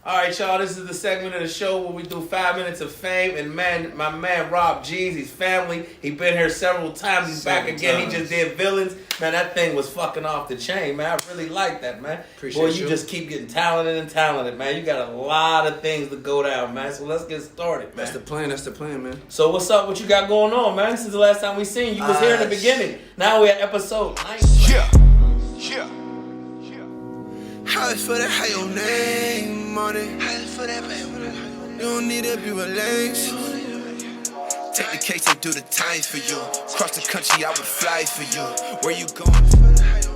All right, y'all, this is the segment of the show where we do 5 minutes of fame. And man, my man Rob Jeezz, he's family. He been here several times. He's back again. He just did Villains. Man, that thing was fucking off the chain, man. I really like that, man. Boy, you just keep getting talented, man. You got a lot of things to go down, man. So let's get started, man. That's the plan, man. So what's up? What you got going on, man? Since the last time we seen you, was here in the beginning. Now we're at episode 9. Yeah. High for that, high your name on it. High for that, baby. You don't need to be relaxed. Take the case and do the time for you. Cross the country, I would fly for you. Where you going?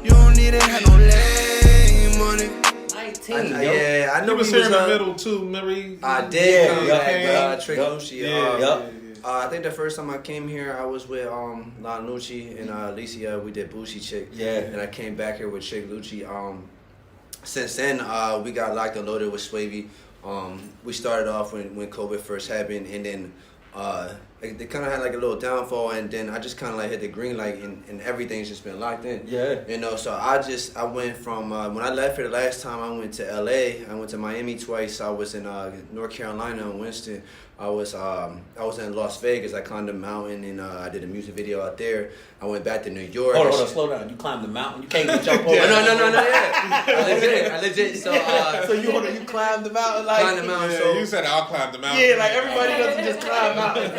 You don't need to have no name on it. 19, yeah, I know he was here in the middle too. Remember? I did come Yeah. back, Trick Lucci. I think the first time I came here, I was with Lon Lucci and Alicia. We did Boosie Chick. Yeah. And I came back here with Trick Lucci. Since then, we got locked and loaded with Swavy. We started off when COVID first happened, and then they kind of had like a little downfall, and then I just kind of like hit the green light, and everything's just been locked in. Yeah. You know, so I went from when I left here the last time, I went to LA. I went to Miami twice. I was in North Carolina and Winston. I was in Las Vegas. I climbed a mountain and I did a music video out there. I went back to New York. Hold on, slow down. You climbed the mountain. You can't jump over. No, yeah. I legit. So you climbed the mountain like. Climbed the mountain. Yeah, So you said I'll climb the mountain. Yeah, like everybody doesn't just climb mountains.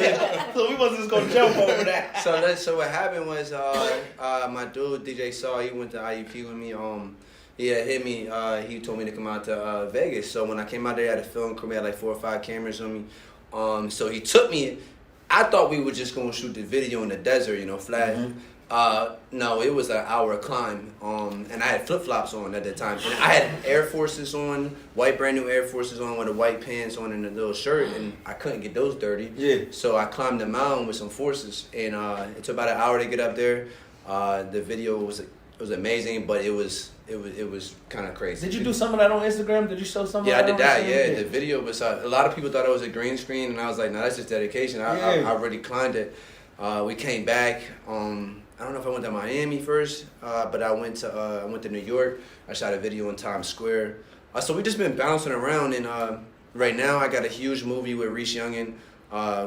So we wasn't just gonna jump over that. So what happened was my dude DJ Saw, he went to IUP with me. He had hit me. He told me to come out to Vegas. So when I came out there, I had a film crew. We had like 4 or 5 cameras on me. So he took me. I thought we were just gonna shoot the video in the desert, flat. Mm-hmm. No, it was an hour climb. And I had flip flops on at the time, and I had Air Forces on, white brand new Air Forces on with the white pants on and a little shirt, and I couldn't get those dirty. Yeah. So I climbed the mountain with some forces, and it took about an hour to get up there. The video was amazing, but it was kind of crazy. Did you do some of that on Instagram? Did you show some of Yeah, that? I did that. Yeah, the video was. A lot of people thought it was a green screen, and I was like, no, that's just dedication. I already climbed it. We came back. I don't know if I went to Miami first, but I went to New York. I shot a video in Times Square. So we just been bouncing around, and right now I got a huge movie with Reese, youngn.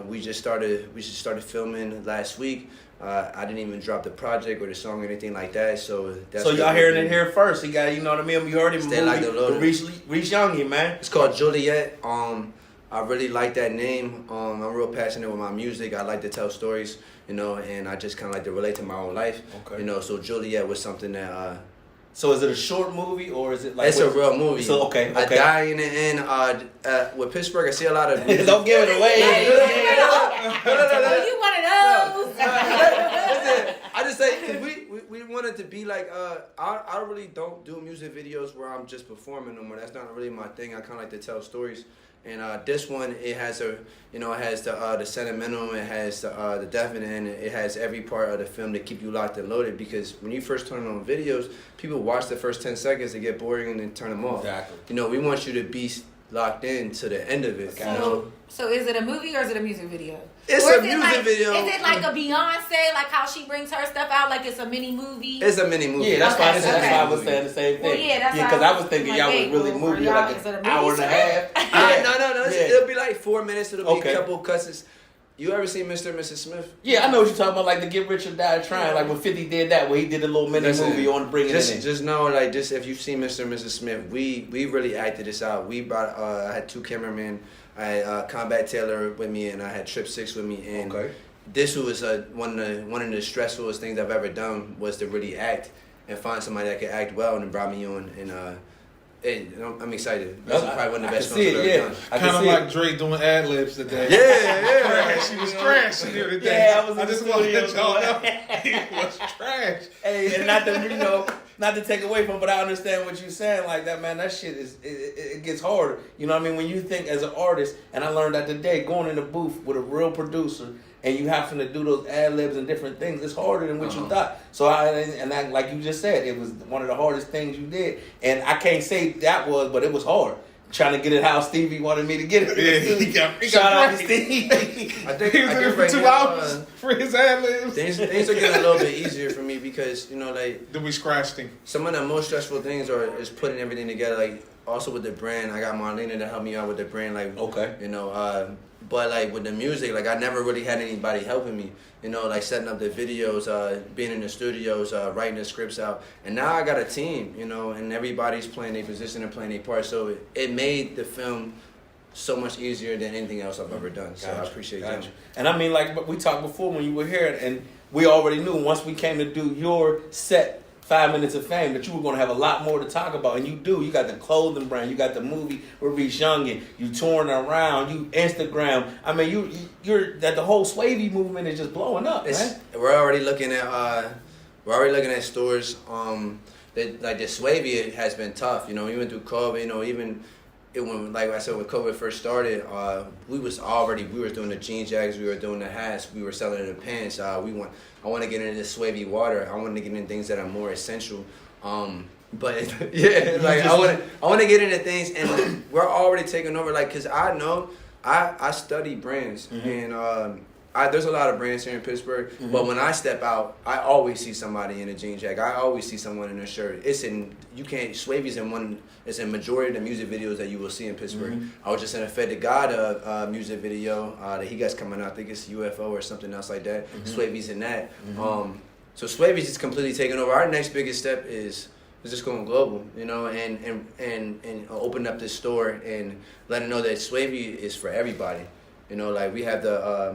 We just started filming last week. I didn't even drop the project or the song or anything like that. So y'all hearing it here first. He got, you know what I mean? You heard him. Stay like the Lord. Reese youngn, man. It's called Juliet. I really like that name. I'm real passionate with my music. I like to tell stories, and I just kind of like to relate to my own life. Okay. So Juliet was something that. So is it a short movie or is it like? It's a real movie. So okay. I die in the end. With Pittsburgh, I see a lot of. Don't give it away. No. You one of those. Listen, I just say because we wanted to be like I really don't do music videos where I'm just performing no more. That's not really my thing. I kind of like to tell stories. And this one, it has it has the sentimental, it has the definite, and it has every part of the film to keep you locked and loaded. Because when you first turn on videos, people watch the first 10 seconds, they get boring, and then turn them off. Exactly. We want you to be locked in to the end of it. So is it a movie or is it a music video? It's a music video. Is it like a Beyonce, like how she brings her stuff out, like it's a mini movie? It's a mini movie. Yeah, that's why I was movie. saying the same thing. Well, yeah, that's because I was thinking y'all would really move you like an hour and a half. No. It'll be like 4 minutes. It'll be a couple of cuts. You ever seen Mr. and Mrs. Smith? Yeah, I know what you're talking about, like the Get Rich or Die Trying, like when 50 did that, where he did a little mini movie on bringing it in. Just know, if you've seen Mr. and Mrs. Smith, we really acted this out. We brought, I had 2 cameramen, I had Combat Taylor with me, and I had Trip 6 with me, and this was one of the stressfulest things I've ever done was to really act and find somebody that could act well, and it brought me on, and I'm excited. That's probably one of the best films I've ever done. Kind of like Drake doing ad-libs today. Yeah. She was trash here today. Yeah, I just want to let y'all know he was trash. Hey, and not to take away from, but I understand what you're saying. Like that, man. That shit it gets harder. You know what I mean? When you think as an artist, and I learned that today, going in the booth with a real producer, and you having to do those ad libs and different things, it's harder than what you thought. So like you just said, it was one of the hardest things you did, and I can't say that was, but it was hard. trying to get it how Stevie wanted me to get it. Yeah, he got Shout out to break. Steve. I think He was I in think for right 2 now, hours for his ad libs. things are getting a little bit easier for me because, you know, like, Then we scratched him. some of the most stressful things is putting everything together. Like, also with the brand, I got Marlena to help me out with the brand. Like, Okay. you know, but like with the music, like I never really had anybody helping me. You know, like setting up the videos, being in the studios, writing the scripts out. And now I got a team, you know, and everybody's playing their position and playing their part. So it made the film so much easier than anything else I've ever done. So I appreciate that. And I mean, like we talked before when you were here, and we already knew once we came to do your set, 5 Minutes of Fame, that you were going to have a lot more to talk about. And you do. You got the clothing brand. You got the movie with Reese, youngn. You touring around. You Instagram. I mean, you're that the whole Swavy movement is just blowing up, man. We're already looking at stores. That like the Swavy has been tough. You know, even through COVID. You know, even when, like I said, when COVID first started, we were doing the jean jackets, we were doing the hats, we were selling the pants. I want to get into this Swavy water. I want to get into things that are more essential. But yeah, like I want to get into things, and we're already taking over. Like, cause I know I study brands, and there's a lot of brands here in Pittsburgh. But when I step out, I always see somebody in a jean jacket. I always see someone in a shirt. Swavy's it's in majority of the music videos that you will see in Pittsburgh. I was just in a Fed to God music video that he got coming out. I think it's UFO or something else like that. Swavy's in that. So Swavy's just completely taking over. Our next biggest step is just going global, you know, and open up this store and letting know that Swavy is for everybody. You know, like we have the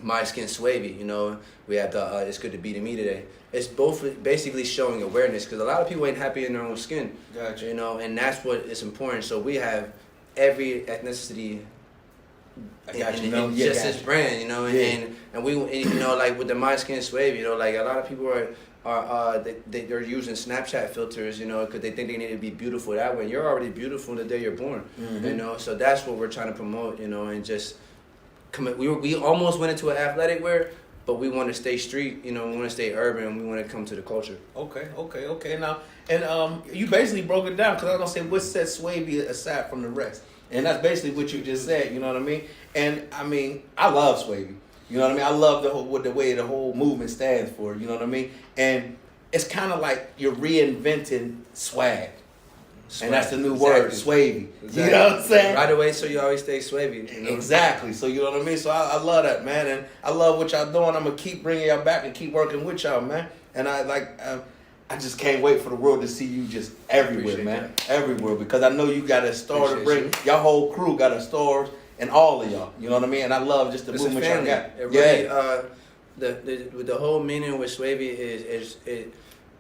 My Skin Swavy, you know, we have the It's Good to Be to Me Today. It's both basically showing awareness because a lot of people ain't happy in their own skin. Gotcha. You know, and that's what is important. So we have every ethnicity in just this brand, you know, and we, you know, like with the My Skin Swavy, you know, like a lot of people they're using Snapchat filters, you know, because they think they need to be beautiful that way. You're already beautiful the day you're born, you know. So that's what we're trying to promote, you know, and just we almost went into an athletic wear, but we want to stay street, you know, we want to stay urban, we want to come to the culture. Okay. Now, and you basically broke it down because I was gonna say what sets Swavy aside from the rest, and that's basically what you just said. You know what I mean? And I mean, I love Swavy. You know what I mean? I love the way the whole movement stands for. You know what I mean? And it's kind of like you're reinventing swag. And that's the new word, Swavy. Exactly. You know what I'm saying? Right away, so you always stay Swavy. You know? Exactly. So you know what I mean? So I love that, man. And I love what y'all doing. I'm going to keep bringing y'all back and keep working with y'all, man. And I just can't wait for the world to see you just everywhere, man. That. Everywhere. Because I know you got a store to bring. Y'all whole crew got a store and all of y'all. You know what I mean? And I love just the movement y'all got. It really, the whole meaning with Swavy is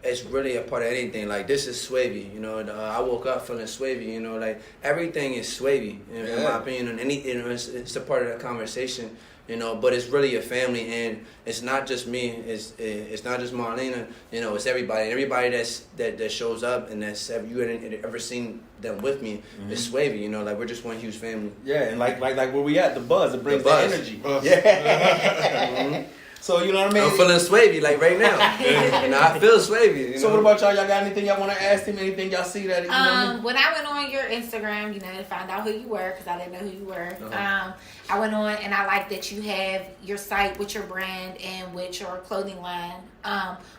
it's really a part of anything. Like, this is Swavy, you know. I woke up feeling Swavy, you know. Like, everything is Swavy, in my opinion. And it's a part of the conversation, you know. But it's really a family, and it's not just me. It's not just Marlena, you know. It's everybody. Everybody that shows up, and you ever seen them with me. It's Swavy, you know. Like, we're just one huge family. Yeah, and like where we at, the buzz, it brings the energy. Yeah. So, you know what I mean? I'm feeling Swavy, like, right now. You know, I feel Swavy. So what about y'all? Y'all got anything y'all want to ask him? Anything y'all see that, you know what I mean? When I went on your Instagram, you know, to find out who you were, because I didn't know who you were. I went on, and I like that you have your site with your brand and with your clothing line.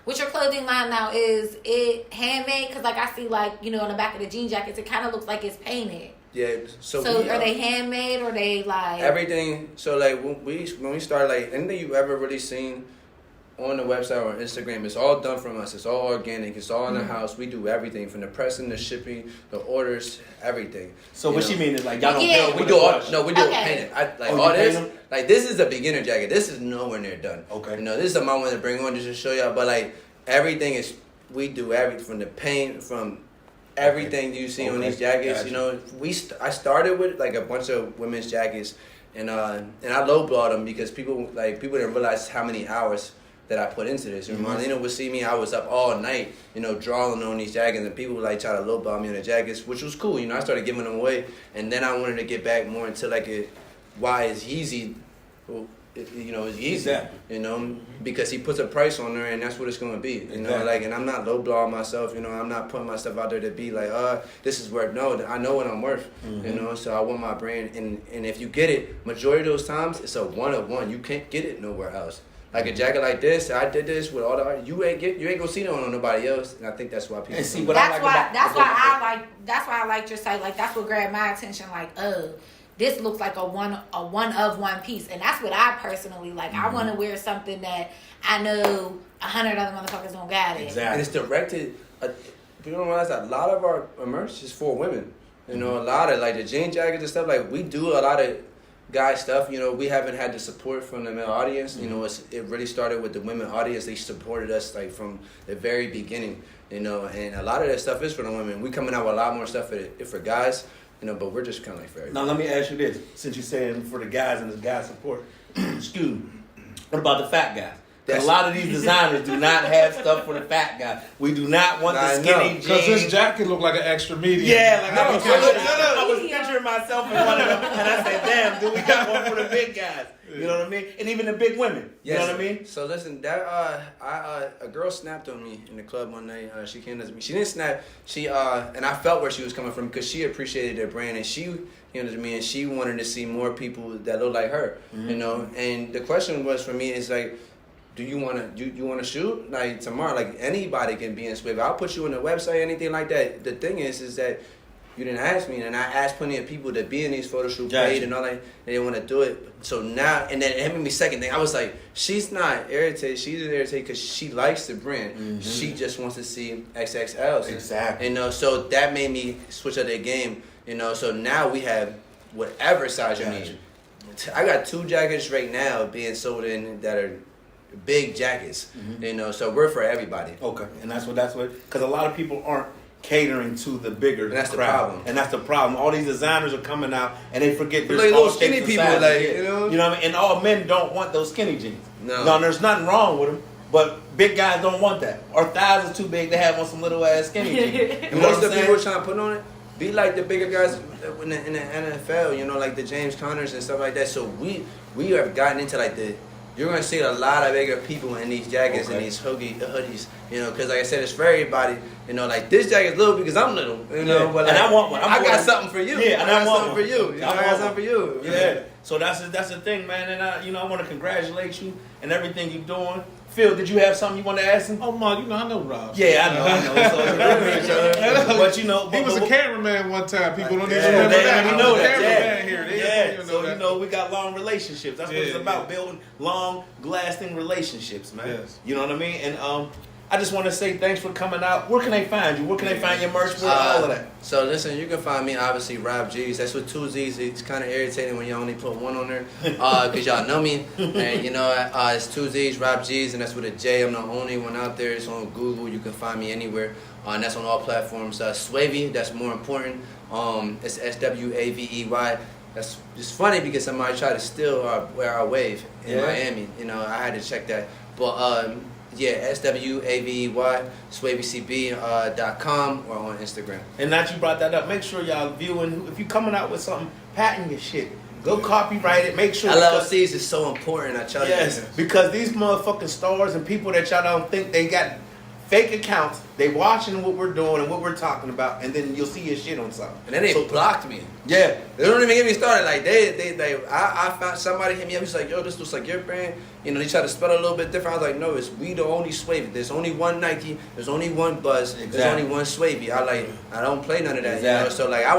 With your clothing line now, is it handmade? Because, like, I see, like, you know, on the back of the jean jackets, it kind of looks like it's painted. Yeah. So are they handmade, or they like everything? So like when we started, like anything you've ever really seen on the website or Instagram, it's all done from us. It's all organic. It's all in the house. We do everything from the pressing, the shipping, the orders, everything. So what she mean is like y'all don't build. We do all. No, we do Okay. painting. All this. Like, this is a beginner jacket. This is nowhere near done. Okay. You know, this is something I want to bring on just to show y'all. But like everything is, we do everything from the paint, from everything you see on these jackets. Gotcha. You know, I started with like a bunch of women's jackets, and I lowballed them because people didn't realize how many hours that I put into this. And Marlena would see me, I was up all night, you know, drawing on these jackets, and people would like try to lowball me on the jackets, which was cool. You know, I started giving them away, and then I wanted to get back more into like why is Jeezz you know, it's easy. Exactly. You know, because he puts a price on her, and that's what it's gonna be. You know, like, and I'm not lowballing myself. You know, I'm not putting myself out there to be like, this is worth. No, I know what I'm worth. You know, so I want my brand, and if you get it, majority of those times, it's a one of one. You can't get it nowhere else. Like a jacket like this, I did this with all the art. You ain't gonna see that on nobody else, and I think that's why people. And see what that's why I liked your site. Like that's what grabbed my attention. Like, this looks like a one of one piece, and that's what I personally like. I want to wear something that I know 100 other motherfuckers don't got it. Exactly. And it's directed. You don't realize that a lot of our merch is for women. You know, a lot of like the jean jackets and stuff. Like we do a lot of guy stuff. You know, we haven't had the support from the male audience. You know, it really started with the women audience. They supported us like from the very beginning. You know, and a lot of that stuff is for the women. We coming out with a lot more stuff for guys. You know, but we're just kind of like very. Now let me ask you this: since you're saying for the guys and the guy support, excuse me, what about the fat guys? A lot of these designers do not have stuff for the fat guy. We do not want the skinny jeans. Because this jacket look like an extra medium. Yeah, like I was picturing myself in one of them, and I said, "Damn, dude, we got one for the big guys." You know what I mean? And even the big women. You know what I mean? So listen, that a girl snapped on me in the club one night. She came to me. She didn't snap. She and I felt where she was coming from because she appreciated their brand, and she came to me and she wanted to see more people that look like her. You know, and the question was for me is like, do you want to shoot like tomorrow? Like anybody can be in Swift. I'll put you on the website, anything like that. The thing is that you didn't ask me, and I asked plenty of people to be in these photo shoot page and all that. They didn't want to do it. So now, and then it made me second thing. I was like, she's not irritated. She's irritated because she likes the brand. She just wants to see XXLs. Exactly. You know, so that made me switch up the game. You know, so now we have whatever size you need. I got 2 jackets right now being sold in that are big jackets. You know, so we're for everybody. Okay, and that's what because a lot of people aren't catering to the bigger and that's crowd. The problem. And that's the problem. All these designers are coming out and they forget there's like all little skinny people, like you know what I mean. And all men don't want those skinny jeans. No, there's nothing wrong with them. But big guys don't want that. Our thighs are too big to have on some little ass skinny jeans. And most of the people are trying to put on it. Be like the bigger guys in the NFL, you know, like the James Connors and stuff like that. So we have gotten into like you're going to see a lot of bigger people in these jackets and these hoodies, you know, because like I said, it's for everybody. You know, like this jacket's little because I'm little, you know. But like, and I want one. I got something for you. Yeah, and I want something for you. I got something for you. Yeah. So that's the thing, man. And I want to congratulate you and everything you're doing. Phil, did you have something you wanted to ask him? Oh, man, you know, I know Rob. Yeah, I know. So we know each other. But you know, he was a cameraman one time. People don't even remember that. We know that. Cameraman here. So you know, we got long relationships. That's what it's about, building long-lasting relationships, man. Yes. You know what I mean? And I just want to say thanks for coming out. Where can they find you? Where can they find your merch? All of that. So listen, you can find me obviously Rob Jeezz. That's with 2 Z's. It's kind of irritating when you only put 1 on there because y'all know me. And you know, it's 2 Z's, Rob Jeezz, and that's with a J. I'm the only one out there. It's on Google. You can find me anywhere. And that's on all platforms. Swavey, that's more important. It's SWAVEY. That's just funny because somebody tried to steal our wave in Miami. You know, I had to check that. But yeah, SWAVEY, SwaveyCB.com or on Instagram. And now that you brought that up, make sure y'all viewing. If you coming out with something, patent your shit. Go copyright it. Make sure LLCs is so important. I tell you. Yes, because these motherfucking stars and people that y'all don't think they got fake accounts, they watching what we're doing and what we're talking about, and then you'll see your shit on something. And then they blocked me. Yeah, they don't even get me started. Like I found somebody hit me up. He's like, "Yo, this looks like your brand." You know, they try to spell it a little bit different. I was like, "No, it's we the only Swavey. There's only one Nike. There's only one Buzz. There's only one Swavey." I don't play none of that. You know? So like I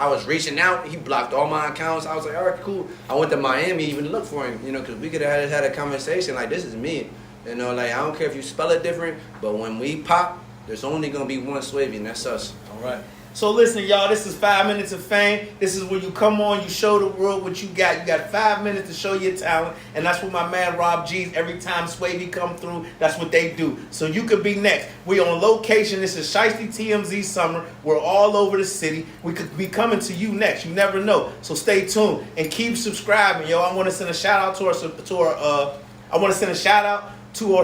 was reaching out. He blocked all my accounts. I was like, all right, cool. I went to Miami even to look for him. You know, because we could have had a conversation. Like, this is me. You know, like, I don't care if you spell it different, but when we pop, there's only going to be one Swavey, and that's us. All right. So listen, y'all, this is 5 minutes of fame. This is where you come on, you show the world what you got. You got 5 minutes to show your talent, and that's what my man Rob Jeezz, every time Swavey come through, that's what they do. So you could be next. We on location. This is Shiesty TMZ Summer. We're all over the city. We could be coming to you next. You never know. So stay tuned and keep subscribing, yo. I want to send a shout out to our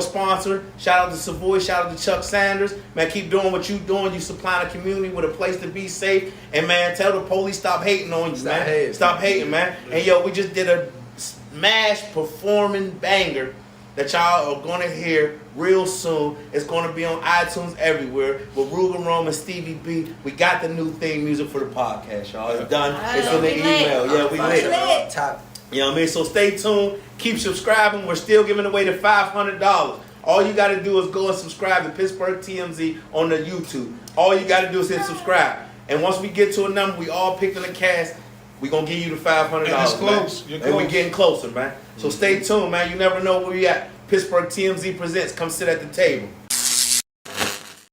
sponsor. Shout out to Savoy. Shout out to Chuck Sanders. Man, keep doing what you doing. You supplying the community with a place to be safe. And man, tell the police stop hating on you, man. Stop hating, man. And yo, we just did a smash performing banger that y'all are gonna hear real soon. It's gonna be on iTunes everywhere. With Rugen Rome and Stevie B, we got the new theme music for the podcast, y'all. It's done. It's in the email. Yeah, we lit. Top. You know what I mean? So stay tuned. Keep subscribing. We're still giving away the $500. All you got to do is go and subscribe to Pittsburgh TMZ on the YouTube. All you got to do is hit subscribe. And once we get to a number, we all picked in the cast, we're going to give you the $500. And it's close. You're and close. we're getting closer, man. So stay tuned, man. You never know where we at. Pittsburgh TMZ presents. Come sit at the table.